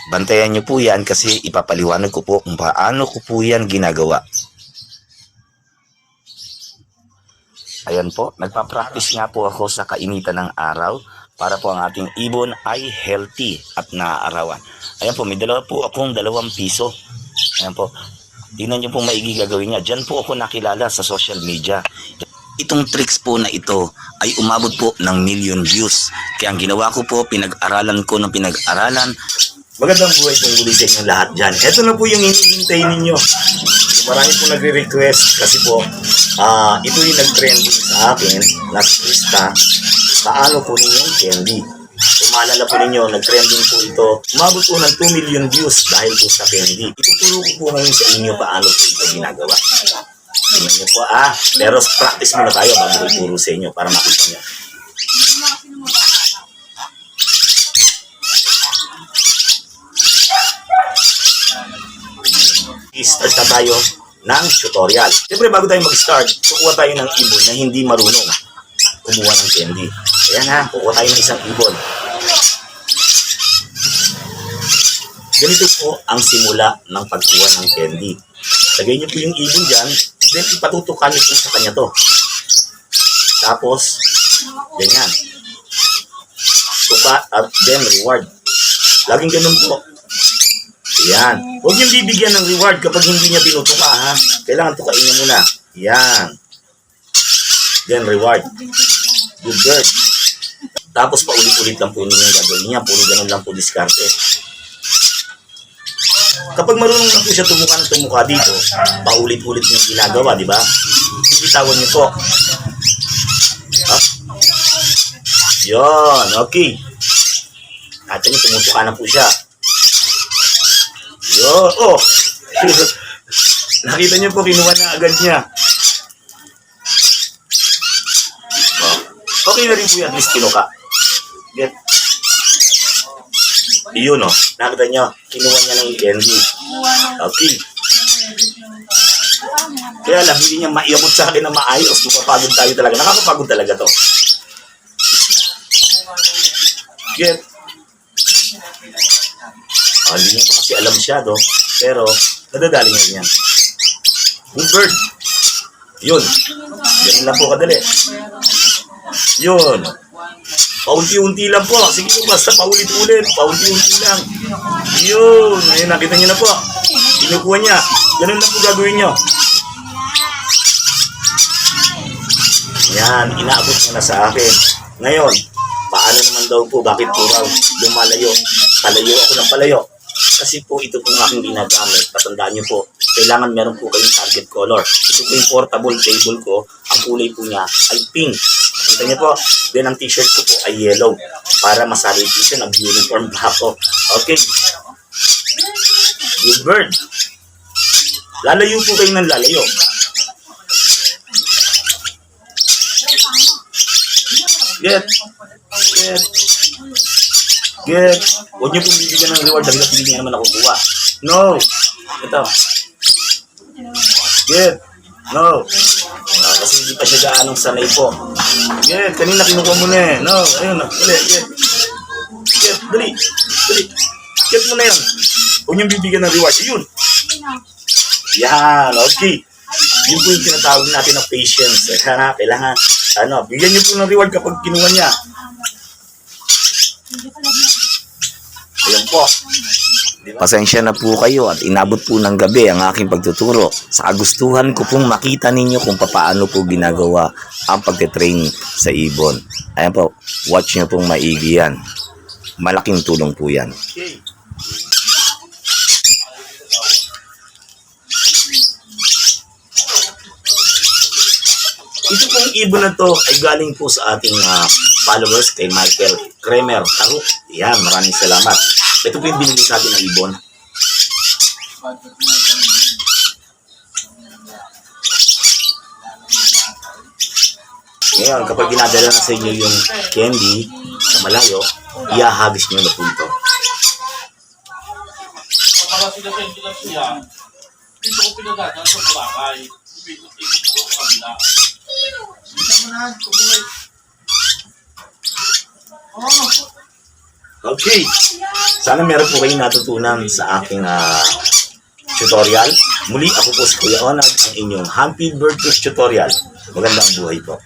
Bantayan nyo po yan kasi ipapaliwanag ko po kung paano ko po yan ginagawa. Ayan po, nagpa-practice nga po ako sa kainitan ng araw para po ang ating ibon ay healthy at naaarawan. Ayan po, may dalawa po akong 2 piso. Ayan po, tingnan nyo pong maigi gagawin niya. Diyan po ako nakilala sa social media. Itong tricks po na ito ay umabot po ng million views. Kaya ang ginawa ko po, pinag-aralan ko ng pinag-aralan. Magandang buhay po muli sa inyong lahat dyan. Ito na po yung hinihintay ninyo. Marami po nagre-request kasi po ito yung nag-trending sa akin na lista. Paano po ninyong candy? Kung maalala po ninyo, nag-trending po ito. Umabot po ng 2 million views dahil po sa candy. Ituturo ko po ngayon sa inyo paano po ito ginagawa. Tingnan nyo po pero practice muna tayo bago ituro sa inyo para makita nyo. I-start na tayo ng tutorial. Siyempre bago tayo mag-start, kukuha tayo ng ibon na hindi marunong kumuha ng candy. Ayan kukuha tayo ng isang ibon. Ganito po ang simula ng pagkuha ng candy. Lagay niyo po yung ibon dyan, then ipatutukan niyo po sa kanya to. Tapos, ganyan. Tuka at then reward. Laging ganun po. Yan. Huwag niyong bibigyan ng reward kapag hindi niya tinutuka Kailangan tukain niya muna. Yan. Then reward. Good bird. Tapos paulit-ulit lang po ninyo gagawin niya. Puro ganun lang po diskarte. Kapag marunong na po siya tumuka dito, paulit-ulit niyo ginagawa, di ba? Bibitawan niyo po. Yan. Okay. At yun, tumutuka na po siya. Yo, nakita niyo po, kinuha na agad niya. Okay na rin po yan, at least kinuha. Get. Iyon nakita niyo, kinuha niya ng candy. Okay. Kaya lang, hindi niya maiabot sa akin na maayos. Mapapagod tayo talaga. Nakakapagod talaga to. Get. Hindi niya pa kasi alam masyado, pero nadadali niya. Good bird. Yun. Ganun lang po kadali. Yun. Paunti-unti lang po. Sige po, basta paulit-ulit. Paunti-unti lang. Yun. Ayun, nakita niyo na po. Kinukuha niya. Ganun lang po gagawin niyo. Yan. Inaabot niya na sa akin. Ngayon, paano naman daw po? Bakit po raw lumalayo? Palayo ako ng palayo. Kasi po ito po ang aking ginagamit. Patandaan nyo po, kailangan meron po kayong target color. Ito po yung portable table ko. Ang kulay po niya ay pink. Kita nyo po, then ang t-shirt ko po ay yellow. Para masabi po siya ng uniform black ko. Okay. Good bird. Lalayo po kayo ng lalayo. Get. Huwag niyo pong bibigyan ng reward dahil hindi niya naman nakukuha. No. Ito. Get. No. Kasi hindi pa siya gaanong sanay po. Get. Kanina kinukuha mo na No. Ayun Dali. Get. Dali. Get mo na yan. Huwag niyong bibigyan ng reward. Yun. Yan. Okay. Yun po yung tinatawag natin ng patience. Kailangan, bigyan niyo po ng reward kapag kinuha niya. Ayan po. Pasensya na po kayo at inabot po ng gabi ang aking pagtuturo. Sa kagustuhan ko pong makita ninyo kung paano po ginagawa ang pagtitrain sa ibon. Ayan po, watch nyo pong maigi yan. Malaking tulong po yan. Okay. Ito pong ibon na to ay galing po sa ating followers kay Michael Kremer Taruk. Yan, maraming salamat. Ito po yung binili sa atin ng ibon. Ngayon, kapag ginadala na sa inyo yung candy na malayo, iahagis nyo na po ito. Dito ko pinagdadaan sa Boracay. Ikot ko sa kabila. Okay. Sana meron po kayong natutunan sa aking tutorial. Muli, ako po si Kuya Onag, ang inyong Happy Birthday Tutorial. Magandang buhay po.